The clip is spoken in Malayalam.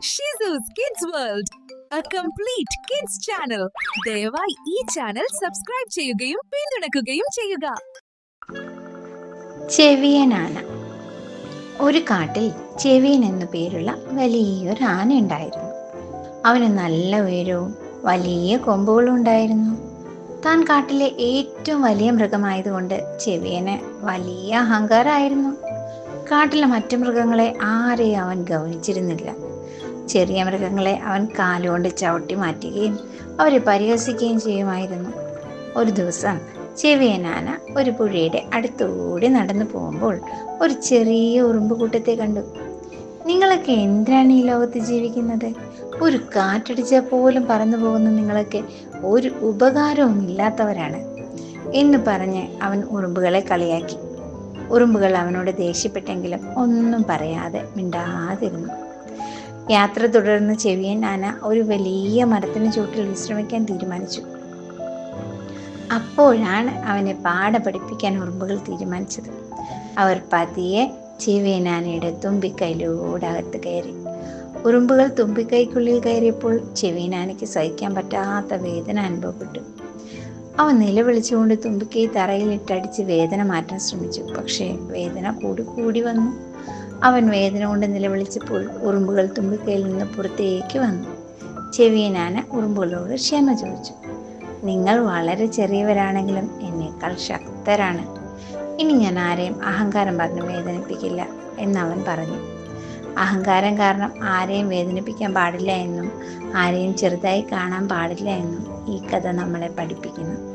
ഷിസൂസ് kids world, a complete kids channel. ദയവായി ഈ ചാനൽ സബ്സ്ക്രൈബ് ചെയ്യുകയും പിന്തുണയ്ക്കുകയും ചെയ്യുക. ചെവിയനാന. ഒരു കാട്ടിൽ ചെവിയൻ എന്നു പേരുള്ള വലിയൊരു ആന ഉണ്ടായിരുന്നു. അവന് നല്ല ഉയരവും വലിയ കൊമ്പുകളും ഉണ്ടായിരുന്നു. താൻ കാട്ടിലെ ഏറ്റവും വലിയ മൃഗമായതുകൊണ്ട് ചെവിയന് വലിയ അഹങ്കാരമായിരുന്നു. കാട്ടിലെ മറ്റു മൃഗങ്ങളെ ആരെയും അവൻ ഗൗനിച്ചിരുന്നില്ല. ചെറിയ മൃഗങ്ങളെ അവൻ കാലുകൊണ്ട് ചവിട്ടി മാറ്റുകയും അവരെ പരിഹസിക്കുകയും ചെയ്യുമായിരുന്നു. ഒരു ദിവസം ചെവിയനാന ഒരു പുഴയുടെ അടുത്തുകൂടി നടന്നു പോകുമ്പോൾ ഒരു ചെറിയ ഉറുമ്പ് കൂട്ടത്തെ കണ്ടു. നിങ്ങളൊക്കെ എന്തിനാണ് ഈ ലോകത്ത് ജീവിക്കുന്നത്? ഒരു കാറ്റടിച്ചാൽ പോലും പറന്നു പോകുന്ന നിങ്ങളൊക്കെ ഒരു ഉപകാരവും ഇല്ലാത്തവരാണ് എന്ന് പറഞ്ഞ് അവൻ ഉറുമ്പുകളെ കളിയാക്കി. ഉറുമ്പുകൾ അവനോട് ദേഷ്യപ്പെട്ടെങ്കിലും ഒന്നും പറയാതെ മിണ്ടാതിരുന്നു. യാത്ര തുടർന്ന് ചെവിയൻ ആന ഒരു വലിയ മരത്തിന് ചുവട്ടിൽ വിശ്രമിക്കാൻ തീരുമാനിച്ചു. അപ്പോഴാണ് അവനെ പാഠ പഠിപ്പിക്കാൻ ഉറുമ്പുകൾ തീരുമാനിച്ചത്. അവർ പതിയെ ചെവിയനാനയുടെ തുമ്പിക്കൈയിലൂടെ അകത്ത് കയറി. ഉറുമ്പുകൾ തുമ്പിക്കൈക്കുള്ളിൽ കയറിയപ്പോൾ ചെവിയനാനയ്ക്ക് സഹിക്കാൻ പറ്റാത്ത വേദന അനുഭവപ്പെട്ടു. അവൻ നിലവിളിച്ചുകൊണ്ട് തുമ്പിക്കൈ തറയിലിട്ടടിച്ച് വേദന മാറ്റാൻ ശ്രമിച്ചു. പക്ഷേ വേദന കൂടി വന്നു. അവൻ വേദന കൊണ്ട് നിലവിളിച്ചപ്പോൾ ഉറുമ്പുകൾ തുമ്പിക്കൈയിൽ നിന്ന് പുറത്തേക്ക് വന്നു. ചെവിയനാന ഉറുമ്പുകളോട് ക്ഷമ ചോദിച്ചു. നിങ്ങൾ വളരെ ചെറിയവരാണെങ്കിലും എന്നേക്കാൾ ശക്തരാണ്. ഇനി ഞാൻ ആരെയും അഹങ്കാരം പറഞ്ഞ് വേദനിപ്പിക്കില്ല എന്നവൻ പറഞ്ഞു. അഹങ്കാരം കാരണം ആരെയും വേദനിപ്പിക്കാൻ പാടില്ല എന്നും ആരെയും ചെറുതായി കാണാൻ പാടില്ല എന്നും ഈ കഥ നമ്മളെ പഠിപ്പിക്കുന്നു.